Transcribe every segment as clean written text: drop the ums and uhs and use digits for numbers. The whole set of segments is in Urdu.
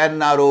NRO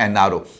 NRO।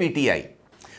PTI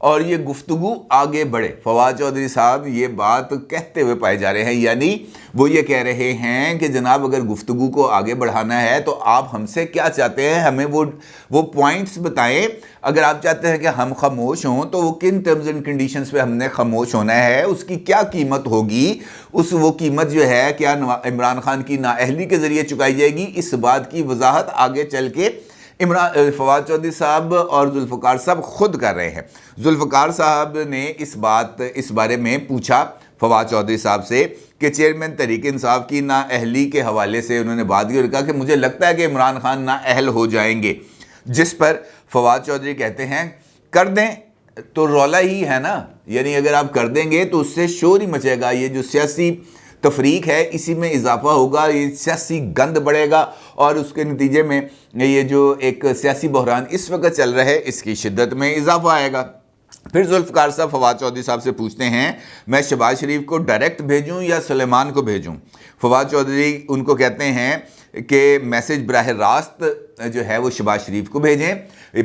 اور یہ گفتگو آگے بڑھے۔ فواد چودھری صاحب یہ بات کہتے ہوئے پائے جا رہے ہیں، یعنی وہ یہ کہہ رہے ہیں کہ جناب اگر گفتگو کو آگے بڑھانا ہے تو آپ ہم سے کیا چاہتے ہیں، ہمیں وہ پوائنٹس بتائیں۔ اگر آپ چاہتے ہیں کہ ہم خاموش ہوں تو وہ کن ٹرمز اینڈ کنڈیشنز پہ ہم نے خاموش ہونا ہے، اس کی کیا قیمت ہوگی، وہ قیمت جو ہے کیا عمران خان کی نااہلی کے ذریعے چکائی جائے گی، اس بات کی وضاحت آگے چل کے فواد چودھری صاحب اور ذوالفقار صاحب خود کر رہے ہیں۔ ذوالفقار صاحب نے اس بارے میں پوچھا فواد چودھری صاحب سے کہ چیئرمین تحریک انصاف کی نااہلی کے حوالے سے انہوں نے بات کی اور کہا کہ مجھے لگتا ہے کہ عمران خان نااہل ہو جائیں گے، جس پر فواد چودھری کہتے ہیں کر دیں تو رولا ہی ہے نا، یعنی اگر آپ کر دیں گے تو اس سے شور ہی مچے گا، یہ جو سیاسی تفریق ہے اسی میں اضافہ ہوگا، یہ سیاسی گند بڑھے گا اور اس کے نتیجے میں یہ جو ایک سیاسی بحران اس وقت چل رہا ہے اس کی شدت میں اضافہ آئے گا۔ پھر ذوالفقار صاحب فواد چودھری صاحب سے پوچھتے ہیں میں شہباز شریف کو ڈائریکٹ بھیجوں یا سلیمان کو بھیجوں؟ فواد چودھری ان کو کہتے ہیں کہ میسج براہ راست جو ہے وہ شہباز شریف کو بھیجیں،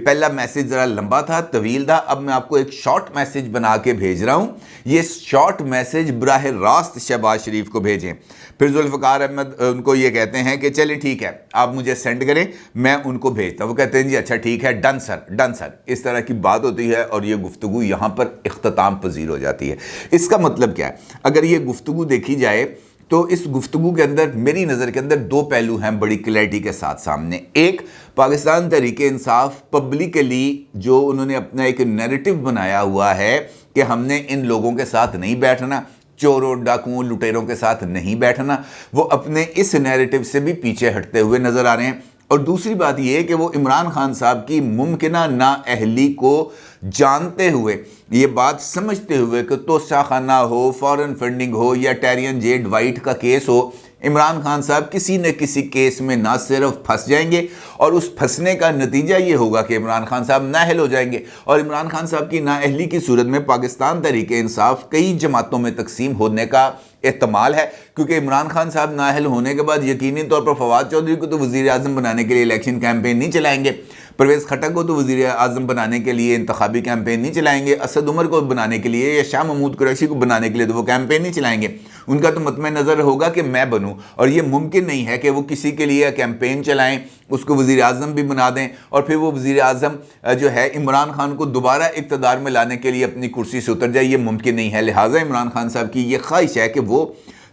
پہلا میسج ذرا لمبا تھا، طویل تھا، اب میں آپ کو ایک شارٹ میسج بنا کے بھیج رہا ہوں، یہ شارٹ میسج براہ راست شہباز شریف کو بھیجیں۔ پھر ذوالفقار احمد ان کو یہ کہتے ہیں کہ چلیں ٹھیک ہے آپ مجھے سینڈ کریں میں ان کو بھیجتا ہوں، وہ کہتے ہیں جی اچھا ٹھیک ہے، ڈن سر۔ اس طرح کی بات ہوتی ہے اور یہ گفتگو یہاں پر اختتام پذیر ہو جاتی ہے۔ اس کا مطلب کیا ہے؟ اگر یہ گفتگو دیکھی جائے تو اس گفتگو کے اندر میری نظر کے اندر دو پہلو ہیں بڑی کلیئرٹی کے ساتھ سامنے۔ ایک، پاکستان تحریک انصاف پبلکلی جو انہوں نے اپنا ایک نیریٹو بنایا ہوا ہے کہ ہم نے ان لوگوں کے ساتھ نہیں بیٹھنا، چوروں ڈاکوؤں لٹیروں کے ساتھ نہیں بیٹھنا، وہ اپنے اس نیریٹو سے بھی پیچھے ہٹتے ہوئے نظر آ رہے ہیں۔ اور دوسری بات یہ ہے کہ وہ عمران خان صاحب کی ممکنہ نااہلی کو جانتے ہوئے، یہ بات سمجھتے ہوئے کہ توسہ خانہ ہو، فورن فنڈنگ ہو یا ٹیرین جے ڈوائٹ کا کیس ہو، عمران خان صاحب کسی نہ کسی کیس میں نہ صرف پھنس جائیں گے اور اس پھنسنے کا نتیجہ یہ ہوگا کہ عمران خان صاحب نااہل ہو جائیں گے، اور عمران خان صاحب کی نااہلی کی صورت میں پاکستان تحریک انصاف کئی جماعتوں میں تقسیم ہونے کا احتمال ہے، کیونکہ عمران خان صاحب نااہل ہونے کے بعد یقینی طور پر فواد چودھری کو تو وزیر اعظم بنانے کے لیے الیکشن کیمپین نہیں چلائیں گے، پرویز خٹک کو تو وزیر اعظم بنانے کے لیے انتخابی کیمپین نہیں چلائیں گے، اسد عمر کو بنانے کے لیے یا شاہ محمود قریشی کو بنانے کے لیے تو وہ کیمپین نہیں چلائیں گے، ان کا تو مطمع نظر ہوگا کہ میں بنوں، اور یہ ممکن نہیں ہے کہ وہ کسی کے لیے کیمپین چلائیں، اس کو وزیر اعظم بھی بنا دیں اور پھر وہ وزیر اعظم جو ہے عمران خان کو دوبارہ اقتدار میں لانے کے لیے اپنی کرسی سے اتر جائے، یہ ممکن نہیں ہے۔ لہٰذا عمران خان صاحب کی یہ خواہش ہے کہ وہ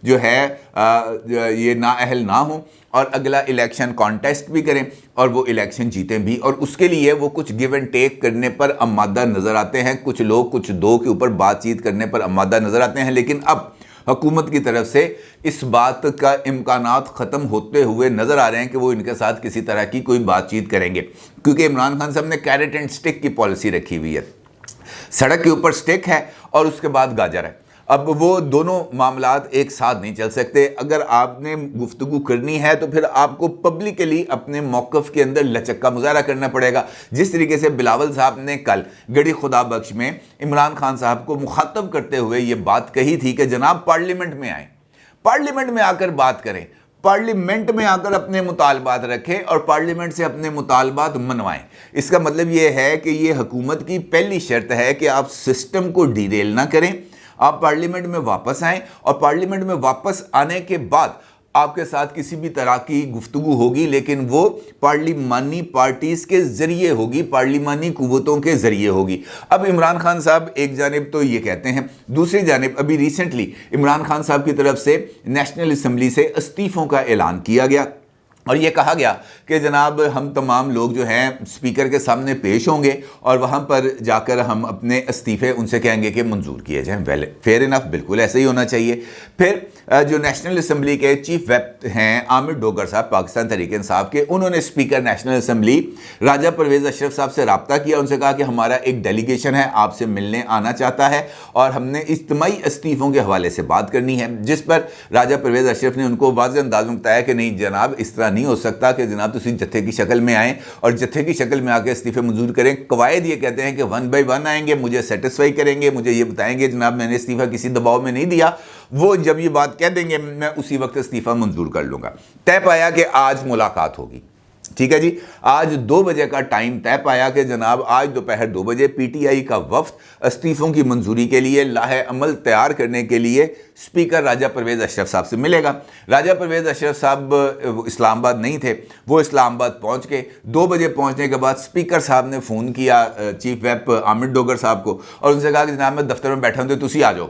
جو ہے یہ نااہل نہ ہوں اور اگلا الیکشن کانٹیسٹ بھی کریں اور وہ الیکشن جیتیں بھی، اور اس کے لیے وہ کچھ گیو اینڈ ٹیک کرنے پر آمادہ نظر آتے ہیں، کچھ لوگ کچھ دو کے اوپر بات چیت کرنے پر آمادہ نظر آتے ہیں، لیکن اب حکومت کی طرف سے اس بات کا امکانات ختم ہوتے ہوئے نظر آ رہے ہیں کہ وہ ان کے ساتھ کسی طرح کی کوئی بات چیت کریں گے، کیونکہ عمران خان صاحب نے کیرٹ اینڈ سٹک کی پالیسی رکھی ہوئی ہے، سڑک کے اوپر سٹک ہے اور اس کے بعد گاجر ہے۔ اب وہ دونوں معاملات ایک ساتھ نہیں چل سکتے، اگر آپ نے گفتگو کرنی ہے تو پھر آپ کو پبلکلی اپنے موقف کے اندر لچک کا مظاہرہ کرنا پڑے گا، جس طریقے سے بلاول صاحب نے کل گڑھی خدا بخش میں عمران خان صاحب کو مخاطب کرتے ہوئے یہ بات کہی تھی کہ جناب پارلیمنٹ میں آئیں، پارلیمنٹ میں آ کر بات کریں، پارلیمنٹ میں آ کر اپنے مطالبات رکھیں اور پارلیمنٹ سے اپنے مطالبات منوائیں۔ اس کا مطلب یہ ہے کہ یہ حکومت کی پہلی شرط ہے کہ آپ سسٹم کو ڈیریل نہ کریں، آپ پارلیمنٹ میں واپس آئیں، اور پارلیمنٹ میں واپس آنے کے بعد آپ کے ساتھ کسی بھی طرح کی گفتگو ہوگی لیکن وہ پارلیمانی پارٹیز کے ذریعے ہوگی، پارلیمانی قوتوں کے ذریعے ہوگی۔ اب عمران خان صاحب ایک جانب تو یہ کہتے ہیں، دوسری جانب ابھی ریسنٹلی عمران خان صاحب کی طرف سے نیشنل اسمبلی سے استعفوں کا اعلان کیا گیا اور یہ کہا گیا کہ جناب ہم تمام لوگ جو ہیں اسپیکر کے سامنے پیش ہوں گے اور وہاں پر جا کر ہم اپنے استعفے ان سے کہیں گے کہ منظور کیے جائیں۔ ویل فیئر انف، بالکل ایسے ہی ہونا چاہیے۔ پھر جو نیشنل اسمبلی کے چیف ویپ ہیں عامر ڈوگر صاحب پاکستان تحریک انصاف کے، انہوں نے اسپیکر نیشنل اسمبلی راجہ پرویز اشرف صاحب سے رابطہ کیا، ان سے کہا کہ ہمارا ایک ڈیلیگیشن ہے آپ سے ملنے آنا چاہتا ہے اور ہم نے اجتماعی استعفوں کے حوالے سے بات کرنی ہے، جس پر راجہ پرویز اشرف نے ان کو واضح انداز میں بتایا کہ نہیں جناب اس طرح نہیں ہو سکتا کہ جناب تسی جتھے کی شکل میں آئیں اور جتھے کی شکل میں آ کے استعفے منظور کریں۔ قواعد یہ کہتے ہیں کہ 1 بائی 1 آئیں گے، مجھے سیٹسفائی کریں گے، مجھے یہ بتائیں گے جناب میں نے استعفیٰ کسی دباؤ میں نہیں دیا، وہ جب یہ بات کہہ دیں گے میں اسی وقت استعفیٰ منظور کر لوں گا۔ طے پایا کہ آج ملاقات ہوگی، ٹھیک ہے جی. آج 2 بجے کا ٹائم طے پایا کہ جناب آج دوپہر 2 بجے پی ٹی آئی کا وفد استعفوں کی منظوری کے لیے لاہے عمل تیار کرنے کے لیے اسپیکر راجہ پرویز اشرف صاحب سے ملے گا. راجہ پرویز اشرف صاحب اسلام آباد نہیں تھے, وہ اسلام آباد پہنچ کے 2 بجے پہنچنے کے بعد اسپیکر صاحب نے فون کیا چیف ویپ عامر ڈوگر صاحب کو اور ان سے کہا کہ جناب میں دفتر میں بیٹھا ہوں تو تسی آ جاؤ.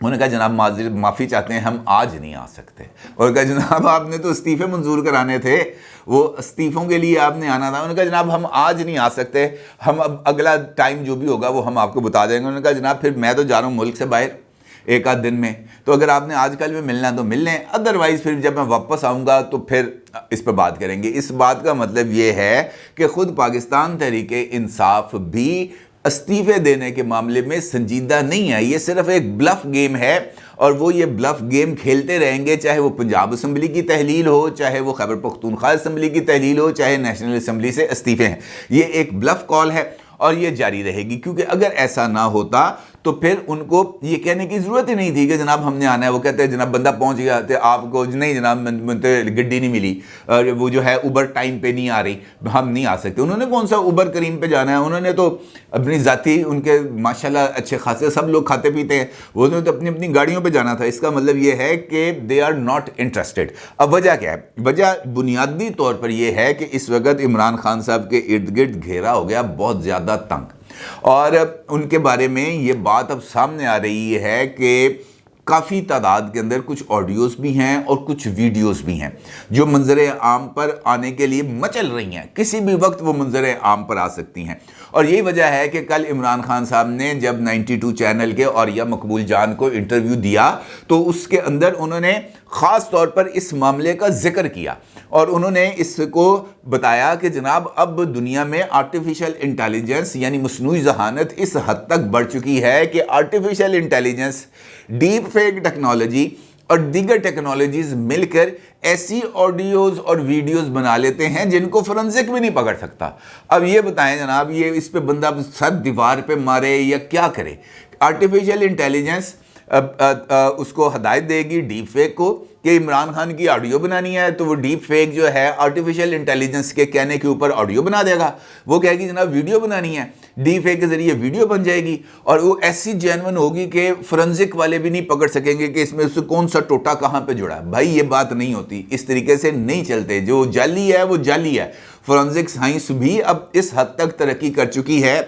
انہوں نے کہا جناب معافی چاہتے ہیں, ہم آج نہیں آ سکتے. اور کہا جناب آپ نے تو استعفے منظور کرانے تھے, وہ استعفوں کے لیے آپ نے آنا تھا. انہوں نے کہا جناب ہم آج نہیں آ سکتے, ہم اب اگلا ٹائم جو بھی ہوگا وہ ہم آپ کو بتا دیں گے. انہوں نے کہا جناب پھر میں تو جا رہا ہوں ملک سے باہر ایک آدھ دن میں, تو اگر آپ نے آج کل میں ملنا ہے تو مل لیں, ادروائز پھر جب میں واپس آؤں گا تو پھر اس پہ بات کریں گے. اس بات کا مطلب یہ ہے کہ خود پاکستان تحریک انصاف بھی استعفے دینے کے معاملے میں سنجیدہ نہیں ہے. یہ صرف ایک بلف گیم ہے اور وہ یہ بلف گیم کھیلتے رہیں گے, چاہے وہ پنجاب اسمبلی کی تحلیل ہو, چاہے وہ خیبر پختونخوا اسمبلی کی تحلیل ہو, چاہے نیشنل اسمبلی سے استعفے ہیں. یہ ایک بلف کال ہے اور یہ جاری رہے گی, کیونکہ اگر ایسا نہ ہوتا تو پھر ان کو یہ کہنے کی ضرورت ہی نہیں تھی کہ جناب ہم نے آنا ہے. وہ کہتے ہیں جناب بندہ پہنچ گیا تو آپ کو نہیں جناب گڈی نہیں ملی, وہ جو ہے اوبر ٹائم پہ نہیں آ رہی, ہم نہیں آ سکتے. انہوں نے کون سا اوبر کریم پہ جانا ہے, انہوں نے تو اپنی ذاتی, ان کے ماشاءاللہ اچھے خاصے سب لوگ کھاتے پیتے ہیں, وہ تو اپنی اپنی گاڑیوں پہ جانا تھا. اس کا مطلب یہ ہے کہ دے آر ناٹ انٹرسٹڈ. اب وجہ کیا ہے؟ وجہ بنیادی طور پر یہ ہے کہ اس وقت عمران خان صاحب کے ارد گرد گھیرا ہو گیا بہت زیادہ تنگ, اور ان کے بارے میں یہ بات اب سامنے آ رہی ہے کہ کافی تعداد کے اندر کچھ آڈیوز بھی ہیں اور کچھ ویڈیوز بھی ہیں جو منظر عام پر آنے کے لیے مچل رہی ہیں. کسی بھی وقت وہ منظر عام پر آ سکتی ہیں, اور یہی وجہ ہے کہ کل عمران خان صاحب نے جب 92 چینل کے عاریہ مقبول جان کو انٹرویو دیا تو اس کے اندر انہوں نے خاص طور پر اس معاملے کا ذکر کیا اور انہوں نے اس کو بتایا کہ جناب اب دنیا میں آرٹیفیشل انٹیلیجنس یعنی مصنوعی ذہانت اس حد تک بڑھ چکی ہے کہ artificial intelligence, deep fake technology اور دیگر ٹیکنالوجیز مل کر ایسی آڈیوز اور ویڈیوز بنا لیتے ہیں جن کو فورنزک بھی نہیں پکڑ سکتا. اب یہ بتائیں جناب, یہ اس پہ بندہ سر دیوار پہ مارے یا کیا کرے؟ آرٹیفیشل انٹیلیجنس اس کو ہدایت دے گی ڈیپ فیک کو کہ عمران خان کی آڈیو بنانی ہے, تو وہ ڈیپ فیک جو ہے آرٹیفیشل انٹیلیجنس کے کہنے کے اوپر آڈیو بنا دے گا. وہ کہے گی جناب ویڈیو بنانی ہے, ڈیپ فیک کے ذریعے ویڈیو بن جائے گی اور وہ ایسی جینون ہوگی کہ فورنزک والے بھی نہیں پکڑ سکیں گے کہ اس میں اس سے کون سا ٹوٹا کہاں پہ جڑا ہے. بھائی یہ بات نہیں ہوتی, اس طریقے سے نہیں چلتے. جو جعلی ہے وہ جعلی ہے. فورنزک سائنس بھی اب اس حد تک ترقی کر چکی ہے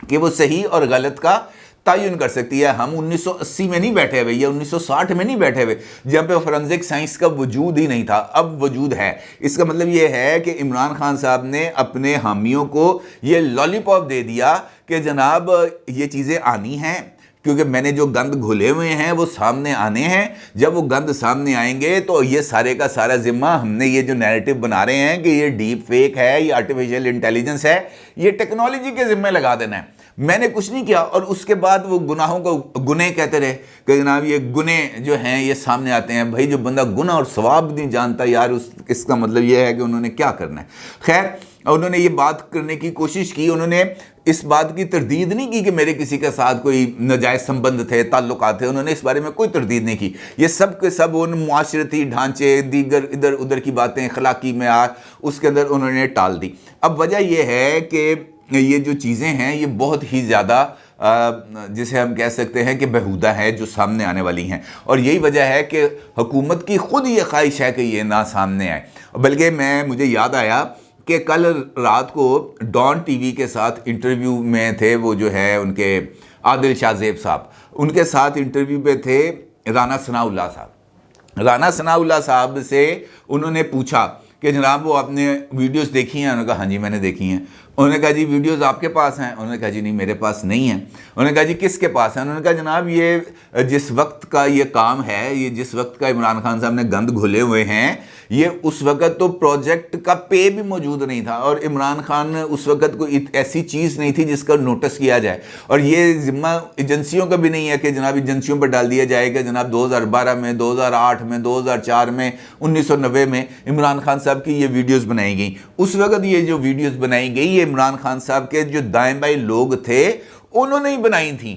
کہ وہ صحیح اور غلط کا تعین کر سکتی ہے. ہم 1980 میں نہیں بیٹھے ہوئے یا 1960 میں نہیں بیٹھے ہوئے جب پہ فورنزک سائنس کا وجود ہی نہیں تھا, اب وجود ہے. اس کا مطلب یہ ہے کہ عمران خان صاحب نے اپنے حامیوں کو یہ لالی پاپ دے دیا کہ جناب یہ چیزیں آنی ہیں, کیونکہ میں نے جو گند گھولے ہوئے ہیں وہ سامنے آنے ہیں. جب وہ گند سامنے آئیں گے تو یہ سارے کا سارا ذمہ, ہم نے یہ جو نیریٹو بنا رہے ہیں کہ یہ ڈیپ فیک ہے, یہ آرٹیفیشل انٹیلیجنس ہے, یہ ٹیکنالوجی کے ذمہ لگا دینا ہے. میں نے کچھ نہیں کیا. اور اس کے بعد وہ گناہوں کو گناہ کہتے رہے کہ جناب یہ گناہ جو ہیں یہ سامنے آتے ہیں. بھائی جو بندہ گناہ اور ثواب نہیں جانتا یار, اس کا مطلب یہ ہے کہ انہوں نے کیا کرنا ہے. خیر, انہوں نے یہ بات کرنے کی کوشش کی, انہوں نے اس بات کی تردید نہیں کی کہ میرے کسی کے ساتھ کوئی ناجائز سمبند تھے, تعلقات تھے. انہوں نے اس بارے میں کوئی تردید نہیں کی. یہ سب کے سب ان معاشرتی ڈھانچے, دیگر ادھر ادھر کی باتیں, اخلاقی معیار, اس کے اندر انہوں نے ٹال دی. اب وجہ یہ ہے کہ یہ جو چیزیں ہیں یہ بہت ہی زیادہ جسے ہم کہہ سکتے ہیں کہ بہودہ ہے جو سامنے آنے والی ہیں, اور یہی وجہ ہے کہ حکومت کی خود یہ خواہش ہے کہ یہ نہ سامنے آئے. بلکہ مجھے یاد آیا کہ کل رات کو ڈان ٹی وی کے ساتھ انٹرویو میں تھے وہ جو ہے ان کے عادل شاہ زیب صاحب, ان کے ساتھ انٹرویو پہ تھے رانا ثناء اللہ صاحب. رانا ثناء اللہ صاحب سے انہوں نے پوچھا کہ جناب وہ آپ نے ویڈیوز دیکھی ہیں؟ انہوں نے کہا ہاں جی میں نے دیکھی ہیں. انہوں نے کہا جی ویڈیوز آپ کے پاس ہیں؟ انہوں نے کہا جی نہیں میرے پاس نہیں ہیں. انہوں نے کہا جی کس کے پاس ہیں؟ انہوں نے کہا جناب یہ جس وقت کا یہ کام ہے, یہ جس وقت کا عمران خان صاحب نے گند گھولے ہوئے ہیں, یہ اس وقت تو پروجیکٹ کا پے بھی موجود نہیں تھا, اور عمران خان اس وقت کوئی ایسی چیز نہیں تھی جس کا نوٹس کیا جائے. اور یہ ذمہ ایجنسیوں کا بھی نہیں ہے کہ جناب ایجنسیوں پر ڈال دیا جائے کہ جناب 2012 میں, 2008 میں, 2004 میں, 1990 میں عمران خان صاحب کی یہ ویڈیوز بنائی گئیں. اس وقت یہ جو ویڈیوز بنائی گئی یہ عمران خان صاحب کے جو دائیں بائیں لوگ تھے انہوں نے ہی بنائی تھیں.